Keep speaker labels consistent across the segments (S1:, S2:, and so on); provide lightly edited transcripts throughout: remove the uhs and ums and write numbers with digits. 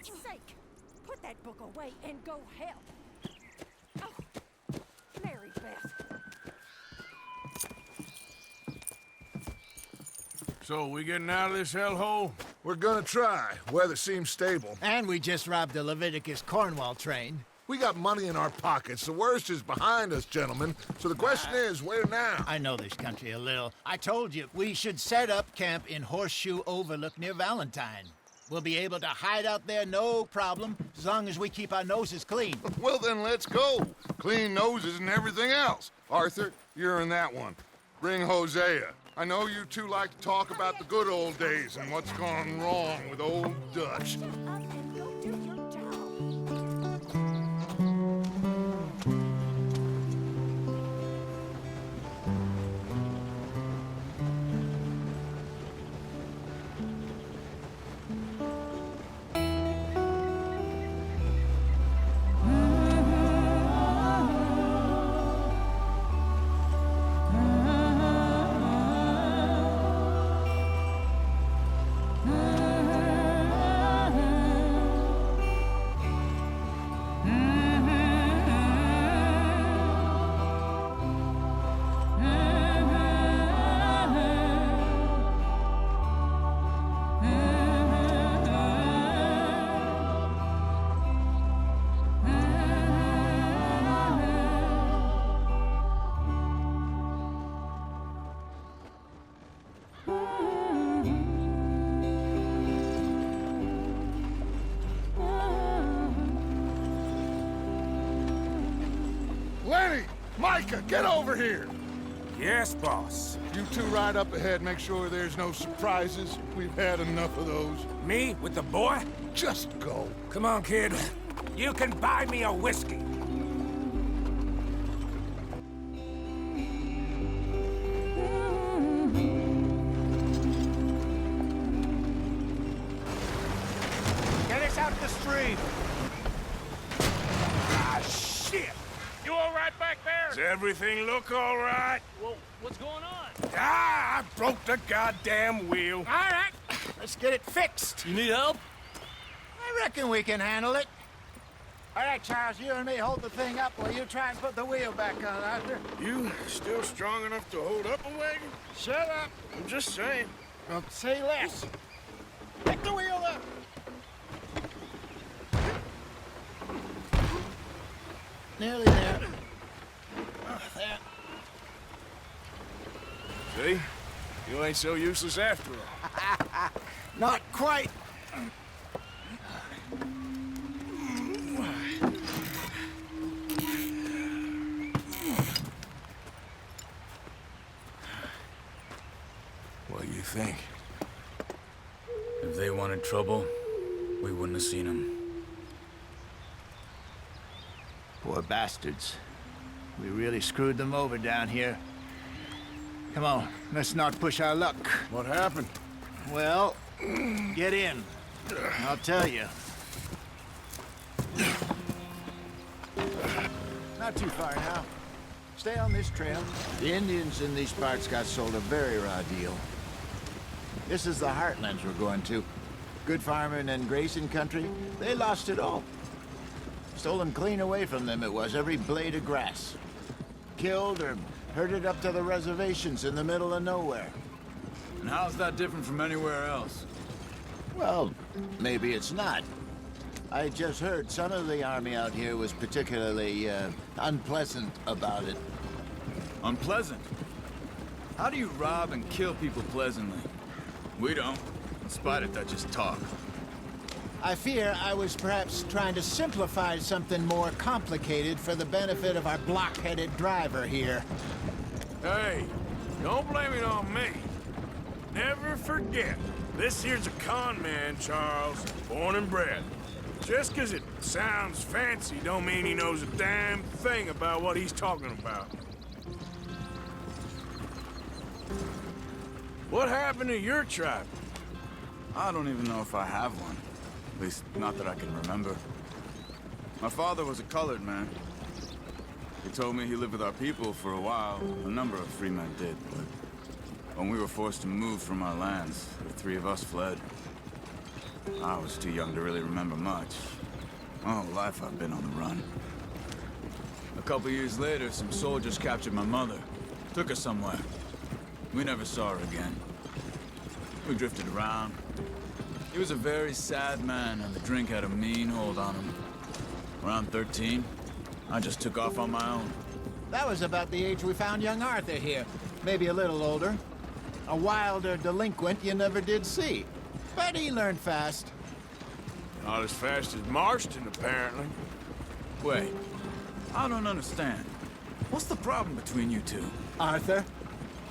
S1: God's sake! Put that book away and go help. Oh, Mary Beth.
S2: So, we getting out of this hellhole?
S3: We're gonna try. Weather seems stable.
S4: And we just robbed the Leviticus Cornwall train.
S3: We got money in our pockets. The worst is behind us, gentlemen. So the question is, where now?
S4: I know this country a little. I told you, we should set up camp in Horseshoe Overlook near Valentine. We'll be able to hide out there, no problem, as long as we keep our noses clean.
S3: Well, then let's go. Clean noses and everything else. Arthur, you're in that one. Bring Hosea. I know you two like to talk about the good old days and what's gone wrong with old Dutch.
S1: Shut up and go do your job.
S3: Lenny! Micah, get over here!
S2: Yes, boss.
S3: You two ride up ahead, make sure there's no surprises. We've had enough of those.
S2: Me with the boy?
S3: Just go.
S2: Come on, kid. You can buy me a whiskey.
S4: Get us out the stream.
S2: Ah, shit!
S5: You all right back there?
S2: Does everything look all right?
S5: Well, what's going on?
S2: Ah, I broke the goddamn wheel.
S4: All right, let's get it fixed.
S5: You need help?
S4: I reckon we can handle it. All right, Charles, you and me hold the thing up while you try and put the wheel back on, Arthur.
S2: You still strong enough to hold up a wagon?
S4: Shut up.
S2: I'm just saying.
S4: Don't say less. Pick the wheel up. Nearly there. There.
S2: See? You ain't so useless after all.
S4: Not quite.
S2: What do you think?
S5: If they wanted trouble, we wouldn't have seen them.
S4: Poor bastards. We really screwed them over down here. Come on, let's not push our luck.
S2: What happened?
S4: Well, get in. I'll tell you. Not too far now. Stay on this trail. The Indians in these parts got sold a very raw deal. This is the heartlands we're going to. Good farming and grazing country, they lost it all. Stolen clean away from them it was, every blade of grass. Killed or herded up to the reservations in the middle of nowhere.
S5: And how's that different from anywhere else?
S4: Well, maybe it's not. I just heard some of the army out here was particularly, unpleasant about it.
S5: Unpleasant? How do you rob and kill people pleasantly? We don't, in spite of Dutch's talk.
S4: I fear I was perhaps trying to simplify something more complicated for the benefit of our block-headed driver here.
S2: Hey, don't blame it on me. Never forget, this here's a con man, Charles, born and bred. Just 'cause it sounds fancy don't mean he knows a damn thing about what he's talking about. What happened to your tribe?
S5: I don't even know if I have one. At least, not that I can remember. My father was a colored man. He told me he lived with our people for a while. A number of free men did, but when we were forced to move from our lands, the three of us fled. I was too young to really remember much. My whole life I've been on the run. A couple years later, some soldiers captured my mother. Took her somewhere. We never saw her again. We drifted around. He was a very sad man, and the drink had a mean hold on him. Around 13, I just took off on my own.
S4: That was about the age we found young Arthur here. Maybe a little older. A wilder delinquent you never did see. But he learned fast.
S2: Not as fast as Marston, apparently.
S5: Wait, I don't understand. What's the problem between you two?
S4: Arthur?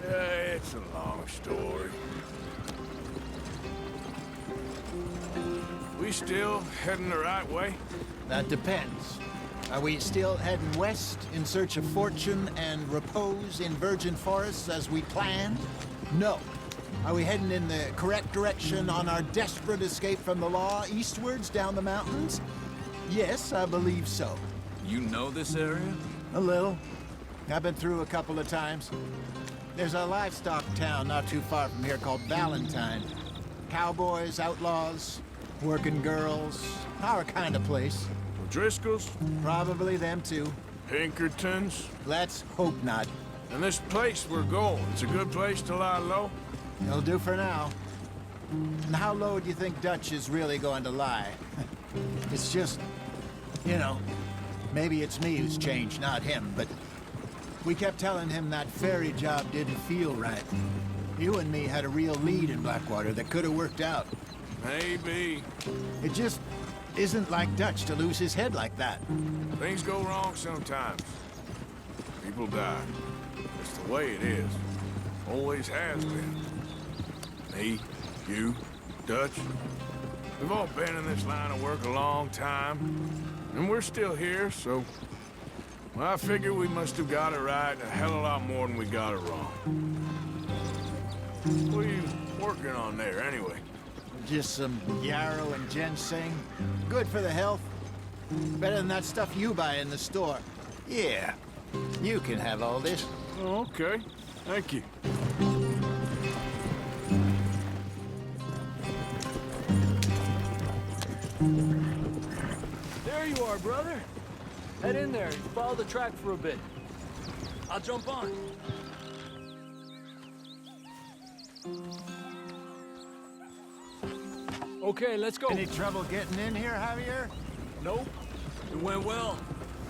S2: It's a long story. We still heading the right way?
S4: That depends. Are we still heading west in search of fortune and repose in virgin forests as we planned? No. Are we heading in the correct direction on our desperate escape from the law eastwards down the mountains? Yes, I believe so.
S5: You know this area?
S4: A little. I've been through a couple of times. There's a livestock town not too far from here called Valentine. Cowboys, outlaws, working girls, our kind of place.
S2: Driscoll's?
S4: Probably them too.
S2: Pinkertons?
S4: Let's hope not.
S2: And this place we're going, it's a good place to lie low?
S4: It'll do for now. And how low do you think Dutch is really going to lie? It's just, you know, maybe it's me who's changed, not him, but we kept telling him that ferry job didn't feel right. You and me had a real lead in Blackwater that could have worked out.
S2: Maybe.
S4: It just isn't like Dutch to lose his head like that.
S2: Things go wrong sometimes. People die. It's the way it is. Always has been. Me, you, Dutch. We've all been in this line of work a long time. And we're still here, so... Well, I figure we must have got it right a hell of a lot more than we got it wrong. What are you working on there, anyway?
S4: Just some yarrow and ginseng. Good for the health. Better than that stuff you buy in the store. Yeah, you can have all this.
S2: Oh, okay. Thank you.
S6: There you are, brother. Head in there and follow the track for a bit. I'll jump on. Okay, let's go.
S4: Any trouble getting in here, Javier?
S6: Nope. It went well.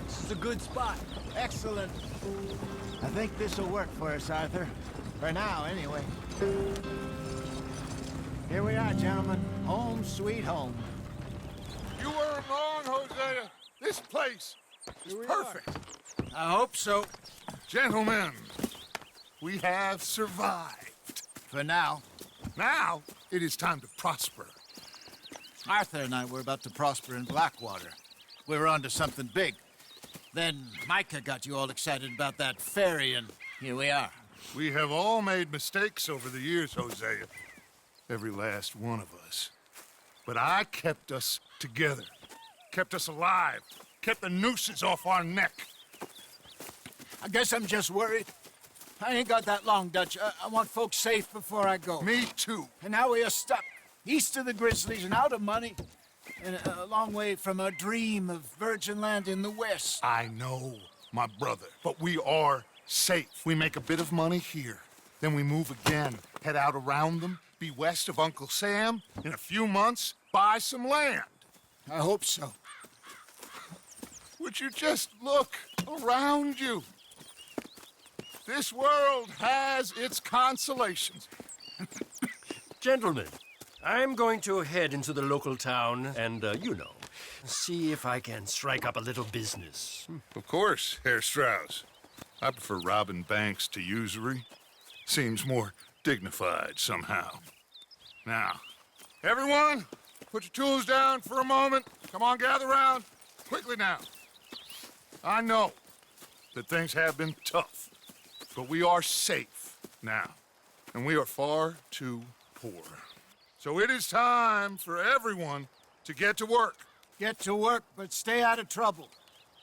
S6: This is a good spot.
S4: Excellent. I think this'll work for us, Arthur. For now, anyway. Here we are, gentlemen. Home sweet home.
S3: You weren't wrong, Hosea. This place is perfect.
S4: I hope so.
S3: Gentlemen, we have survived.
S4: For now.
S3: Now, it is time to prosper.
S4: Arthur and I were about to prosper in Blackwater. We were onto something big. Then Micah got you all excited about that ferry, and here we are.
S3: We have all made mistakes over the years, Hosea. Every last one of us. But I kept us together. Kept us alive. Kept the nooses off our neck.
S4: I guess I'm just worried. I ain't got that long, Dutch. I want folks safe before I go.
S3: Me too.
S4: And now we are stuck. East of the Grizzlies and out of money. And a long way from a dream of virgin land in the west.
S3: I know, my brother. But we are safe. We make a bit of money here. Then we move again. Head out around them. Be west of Uncle Sam. In a few months, buy some land.
S4: I hope so.
S3: Would you just look around you? This world has its consolations.
S7: Gentlemen, I'm going to head into the local town and, you know, see if I can strike up a little business.
S3: Of course, Herr Strauss. I prefer robbing banks to usury. Seems more dignified somehow. Now, everyone, put your tools down for a moment. Come on, gather round. Quickly now. I know that things have been tough, but we are safe now, and we are far too poor. So it is time for everyone to get to work.
S4: Get to work, but stay out of trouble.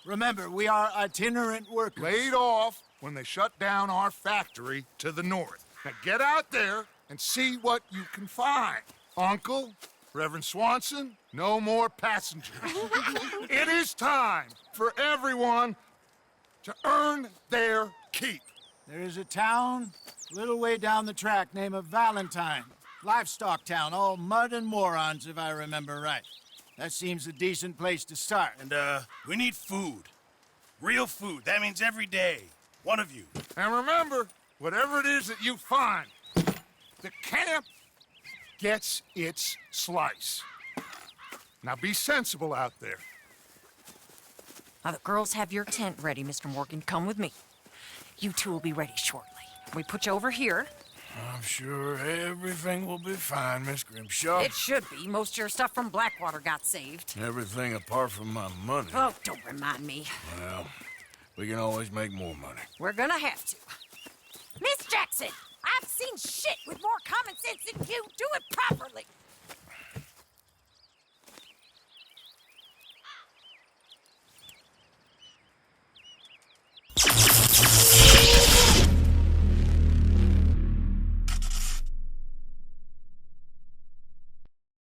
S4: Remember, we are itinerant workers.
S3: Laid off when they shut down our factory to the north. Now get out there and see what you can find. Uncle, Reverend Swanson, no more passengers. It is time for everyone to earn their keep.
S4: There is a town a little way down the track named Valentine. Livestock town, all mud and morons, if I remember right. That seems a decent place to start.
S8: And, we need food. Real food. That means every day. One of you.
S3: And remember, whatever it is that you find, the camp gets its slice. Now be sensible out there.
S1: Now, the girls have your tent ready, Mr. Morgan. Come with me. You two will be ready shortly. We put you over here.
S2: I'm sure everything will be fine, Miss Grimshaw.
S1: It should be. Most of your stuff from Blackwater got saved.
S2: Everything apart from my money.
S1: Oh, don't remind me.
S2: Well, we can always make more money.
S1: We're gonna have to. Miss Jackson, I've seen shit with more common sense than you. Do it properly.